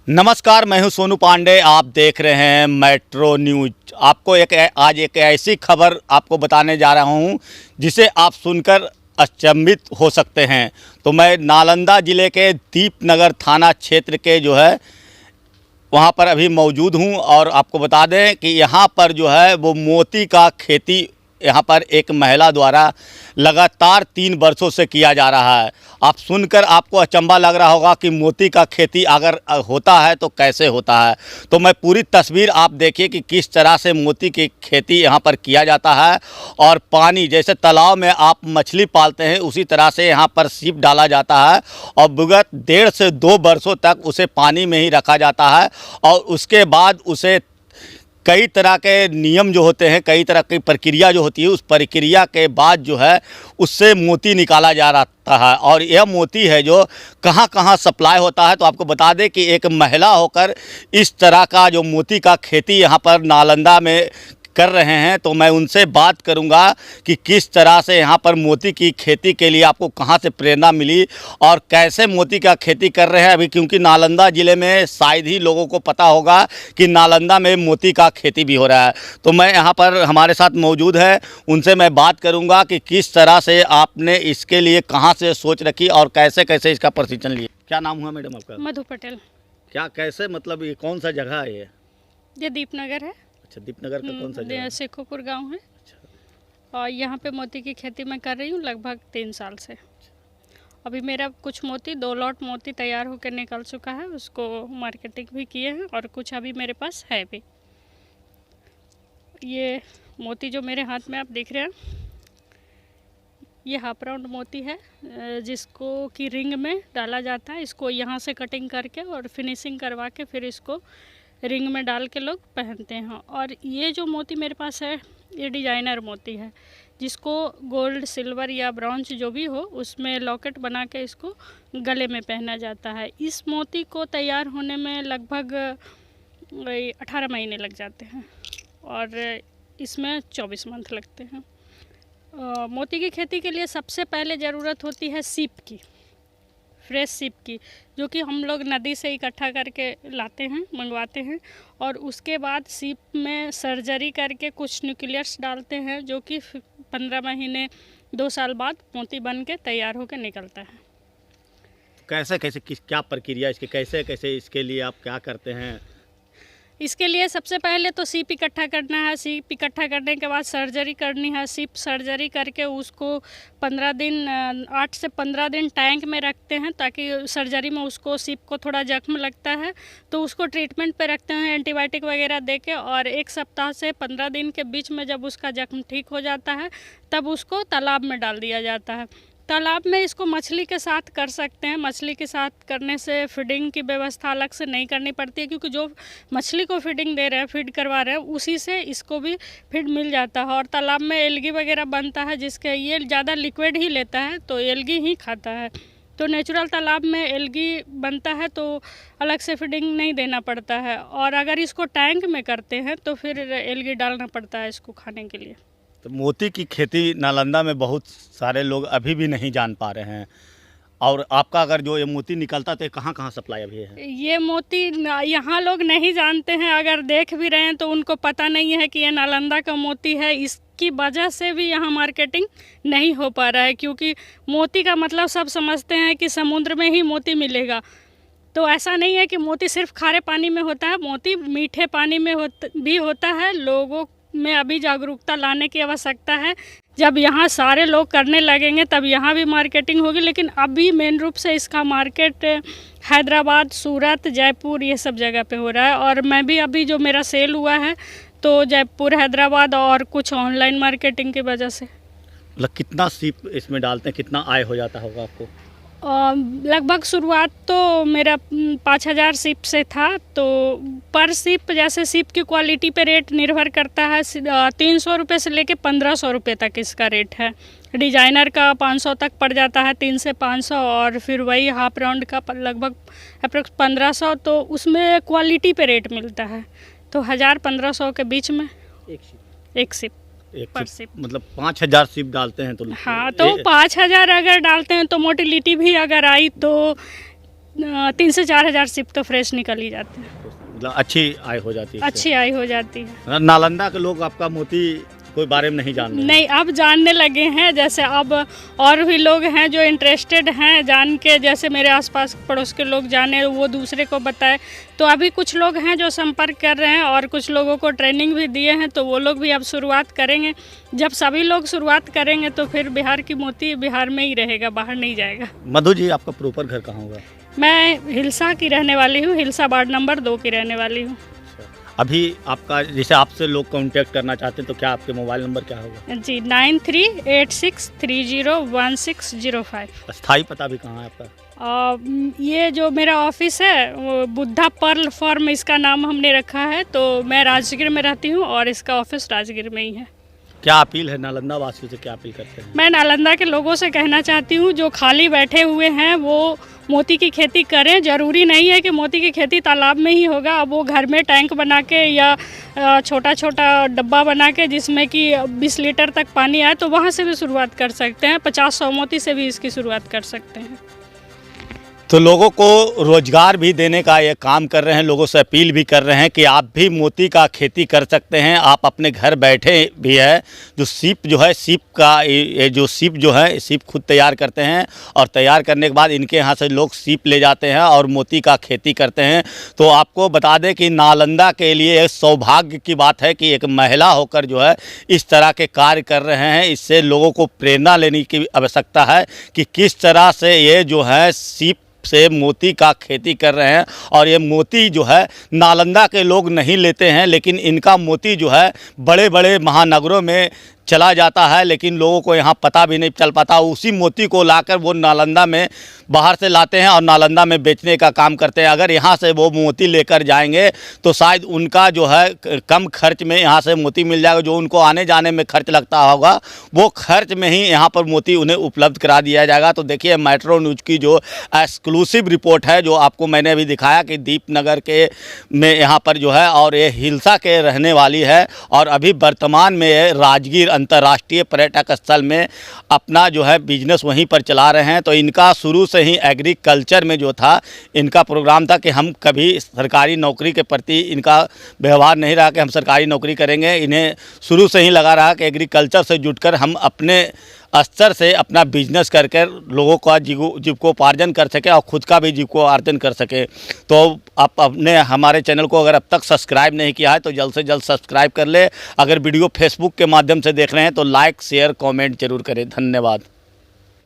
नमस्कार, मैं हूं सोनू पांडे। आप देख रहे हैं मेट्रो न्यूज। आपको आज एक ऐसी खबर आपको बताने जा रहा हूं जिसे आप सुनकर अचंभित हो सकते हैं। तो मैं नालंदा ज़िले के दीपनगर थाना क्षेत्र के वहां पर अभी मौजूद हूं और आपको बता दें कि यहां पर वो मोती का खेती यहाँ पर एक महिला द्वारा लगातार 3 वर्षों से किया जा रहा है। आप सुनकर आपको अचंभा लग रहा होगा कि मोती का खेती अगर होता है तो कैसे होता है। तो मैं पूरी तस्वीर आप देखिए कि किस तरह से मोती की खेती यहाँ पर किया जाता है। और पानी जैसे तालाब में आप मछली पालते हैं उसी तरह से यहाँ पर सीप डाला जाता है और विगत 1.5 से 2 वर्षों तक उसे पानी में ही रखा जाता है। और उसके बाद उसे कई तरह के नियम जो होते हैं, कई तरह की प्रक्रिया जो होती है, उस प्रक्रिया के बाद उससे मोती निकाला जा रहा है। और यह मोती है जो कहाँ कहाँ सप्लाई होता है। तो आपको बता दें कि एक महिला होकर इस तरह का जो मोती का खेती यहाँ पर नालंदा में कर रहे हैं, तो मैं उनसे बात करूंगा कि किस तरह से यहाँ पर मोती की खेती के लिए आपको कहाँ से प्रेरणा मिली और कैसे मोती का खेती कर रहे हैं अभी, क्योंकि नालंदा ज़िले में शायद ही लोगों को पता होगा कि नालंदा में मोती का खेती भी हो रहा है। तो मैं यहाँ पर हमारे साथ मौजूद है, उनसे मैं बात करूँगा कि किस तरह से आपने इसके लिए कहाँ से सोच रखी और कैसे कैसे इसका प्रशिक्षण लिया। क्या नाम हुआ मैडम आपका? मधु पटेल। क्या कैसे, मतलब ये कौन सा जगह है? ये दीपनगर है। अच्छा, दीपनगर का कौन सा जगह? शेखोपुर गांव है। अच्छा। और यहाँ पे मोती की खेती मैं कर रही हूँ लगभग 3 साल से। अभी मेरा कुछ मोती 2 लॉट मोती तैयार होकर निकल चुका है, उसको मार्केटिंग भी किए हैं और कुछ अभी मेरे पास है भी। ये मोती जो मेरे हाथ में आप देख रहे हैं, ये हाफ राउंड मोती है जिसको कि रिंग में डाला जाता है। इसको यहाँ से कटिंग करके और फिनिशिंग करवा के फिर इसको रिंग में डाल के लोग पहनते हैं। और ये जो मोती मेरे पास है ये डिजाइनर मोती है, जिसको गोल्ड, सिल्वर या ब्रॉन्ज जो भी हो उसमें लॉकेट बना के इसको गले में पहना जाता है। इस मोती को तैयार होने में लगभग 18 महीने लग जाते हैं और इसमें 24 मंथ लगते हैं। मोती की खेती के लिए सबसे पहले ज़रूरत होती है सीप की, फ्रेश सीप की, जो कि हम लोग नदी से इकट्ठा करके लाते हैं, मंगवाते हैं। और उसके बाद सीप में सर्जरी करके कुछ न्यूक्लियस डालते हैं, जो कि 15 महीने 2 साल बाद मोती बन के तैयार होकर निकलता है। कैसे कैसे क्या प्रक्रिया इसके, कैसे कैसे इसके लिए आप क्या करते हैं? इसके लिए सबसे पहले तो सीप इकट्ठा करना है। सीप इकट्ठा करने के बाद सर्जरी करनी है। सीप सर्जरी करके उसको 15 दिन 8 से 15 दिन टैंक में रखते हैं, ताकि सर्जरी में उसको सीप को थोड़ा जख्म लगता है तो उसको ट्रीटमेंट पे रखते हैं एंटीबायोटिक वगैरह दे के। और 1 सप्ताह से 15 दिन के बीच में जब उसका जख्म ठीक हो जाता है तब उसको तालाब में डाल दिया जाता है। तालाब में इसको मछली के साथ कर सकते हैं। मछली के साथ करने से फीडिंग की व्यवस्था अलग से नहीं करनी पड़ती है, क्योंकि जो मछली को फीडिंग दे रहे हैं, फीड करवा रहे हैं, उसी से इसको भी फीड मिल जाता है। और तालाब में एल्गी वगैरह बनता है, जिसके ये ज़्यादा लिक्विड ही लेता है तो एल्गी ही खाता है। तो नेचुरल तालाब में एल्गी बनता है तो अलग से फीडिंग नहीं देना पड़ता है। और अगर इसको टैंक में करते हैं तो फिर एल्गी डालना पड़ता है इसको खाने के लिए। तो मोती की खेती नालंदा में बहुत सारे लोग अभी भी नहीं जान पा रहे हैं। और आपका अगर जो ये मोती निकलता तो ये कहाँ कहाँ सप्लाई अभी है? ये मोती यहाँ लोग नहीं जानते हैं, अगर देख भी रहे हैं तो उनको पता नहीं है कि ये नालंदा का मोती है। इसकी वजह से भी यहाँ मार्केटिंग नहीं हो पा रहा है, क्योंकि मोती का मतलब सब समझते हैं कि समुद्र में ही मोती मिलेगा। तो ऐसा नहीं है कि मोती सिर्फ खारे पानी में होता है, मोती मीठे पानी में भी होता है। लोगों में अभी जागरूकता लाने की आवश्यकता है। जब यहाँ सारे लोग करने लगेंगे तब यहाँ भी मार्केटिंग होगी। लेकिन अभी मेन रूप से इसका मार्केट हैदराबाद, सूरत, जयपुर ये सब जगह पे हो रहा है। और मैं भी अभी जो मेरा सेल हुआ है तो जयपुर, हैदराबाद और कुछ ऑनलाइन मार्केटिंग की वजह से। मतलब कितना सीप इसमें डालते हैं, कितना आय हो जाता होगा आपको? लगभग शुरुआत तो मेरा 5000 सीप से था। तो पर सीप, जैसे सीप की क्वालिटी पे रेट निर्भर करता है। 300 रुपये से लेके 1500 रुपये तक इसका रेट है। डिजाइनर का 500 तक पड़ जाता है, 3 से 500। और फिर वही हाफ राउंड का लगभग अप्रोक्स 1500। तो उसमें क्वालिटी पे रेट मिलता है। तो 1000-1500 के बीच में एक सीप पर सीप। मतलब 5000 सीप डालते हैं तो? हाँ, तो 5000 अगर डालते हैं तो मोटिलिटी भी अगर आई तो 3 से 4 हज़ार सिप तो फ्रेश निकल ही जाते हैं। मतलब अच्छी आय हो जाती है इससे। अच्छी आय हो जाती है। नालंदा के लोग आपका मोती कोई बारे में नहीं जान रहे हैं। नहीं, अब जानने लगे हैं। जैसे अब और भी लोग हैं जो इंटरेस्टेड हैं जान के, जैसे मेरे आसपास पड़ोस के लोग जाने, वो दूसरे को बताए। तो अभी कुछ लोग हैं जो संपर्क कर रहे हैं और कुछ लोगों को ट्रेनिंग भी दिए हैं, तो वो लोग भी अब शुरुआत करेंगे। जब सभी लोग शुरुआत करेंगे तो फिर बिहार की मोती बिहार में ही रहेगा, बाहर नहीं जाएगा। मधु जी, आपका प्रॉपर घर कहाँ होगा? मैं हिलसा की रहने वाली हूँ, हिलसा वार्ड नंबर 2 की रहने वाली हूँ। अभी आपका, जैसे आपसे लोग कांटेक्ट करना चाहते हैं तो क्या आपके मोबाइल नंबर क्या होगा? जी 9386301605। स्थायी पता भी कहाँ है आपका? ये जो मेरा ऑफिस है वो बुद्धा पर्ल फॉर्म इसका नाम हमने रखा है। तो मैं राजगीर में रहती हूँ और इसका ऑफिस राजगीर में ही है। क्या अपील है नालंदा वासियों से, क्या अपील करते हैं? मैं नालंदा के लोगों से कहना चाहती हूँ जो खाली बैठे हुए हैं वो मोती की खेती करें। ज़रूरी नहीं है कि मोती की खेती तालाब में ही होगा। अब वो घर में टैंक बना के या छोटा छोटा डब्बा बना के जिसमें कि 20 लीटर तक पानी आए तो वहाँ से भी शुरुआत कर सकते हैं। 50-100 मोती से भी इसकी शुरुआत कर सकते हैं। तो लोगों को रोजगार भी देने का ये काम कर रहे हैं, लोगों से अपील भी कर रहे हैं कि आप भी मोती का खेती कर सकते हैं। आप अपने घर बैठे भी है, जो सीप जो है, सीप का ये जो सीप जो है, सीप खुद तैयार करते हैं और तैयार करने के बाद इनके यहाँ से लोग सीप ले जाते हैं और मोती का खेती करते हैं। तो आपको बता दें कि नालंदा के लिए सौभाग्य की बात है कि एक महिला होकर जो है इस तरह के कार्य कर रहे हैं। इससे लोगों को प्रेरणा लेने की आवश्यकता है कि किस तरह से ये जो है सीप से मोती का खेती कर रहे हैं। और ये मोती जो है नालंदा के लोग नहीं लेते हैं, लेकिन इनका मोती जो है बड़े बड़े महानगरों में चला जाता है, लेकिन लोगों को यहाँ पता भी नहीं चल पाता। उसी मोती को लाकर वो नालंदा में बाहर से लाते हैं और नालंदा में बेचने का काम करते हैं। अगर यहाँ से वो मोती लेकर जाएंगे तो शायद उनका जो है कम खर्च में यहाँ से मोती मिल जाएगा। जो उनको आने जाने में खर्च लगता होगा वो खर्च में ही यहाँ पर मोती उन्हें उपलब्ध करा दिया जाएगा। तो देखिए, मेट्रो न्यूज़ की जो एक्सक्लूसिव रिपोर्ट है, जो आपको मैंने अभी दिखाया कि दीपनगर के में यहाँ पर जो है, और ये हिलसा के रहने वाली है और अभी वर्तमान में ये राजगीर अंतर्राष्ट्रीय पर्यटक स्थल में अपना जो है बिजनेस वहीं पर चला रहे हैं। तो इनका शुरू से ही एग्रीकल्चर में जो था, इनका प्रोग्राम था कि हम कभी सरकारी नौकरी के प्रति इनका व्यवहार नहीं रहा कि हम सरकारी नौकरी करेंगे। इन्हें शुरू से ही लगा रहा कि एग्रीकल्चर से जुटकर हम अपने स्तर से अपना बिजनेस करके लोगों का जीविकोपार्जन कर सके और ख़ुद का भी जीविकोपार्जन कर सके। तो आप अपने हमारे चैनल को अगर अब तक सब्सक्राइब नहीं किया है तो जल्द से जल्द सब्सक्राइब कर ले। अगर वीडियो फेसबुक के माध्यम से देख रहे हैं तो लाइक, शेयर, कमेंट जरूर करें। धन्यवाद।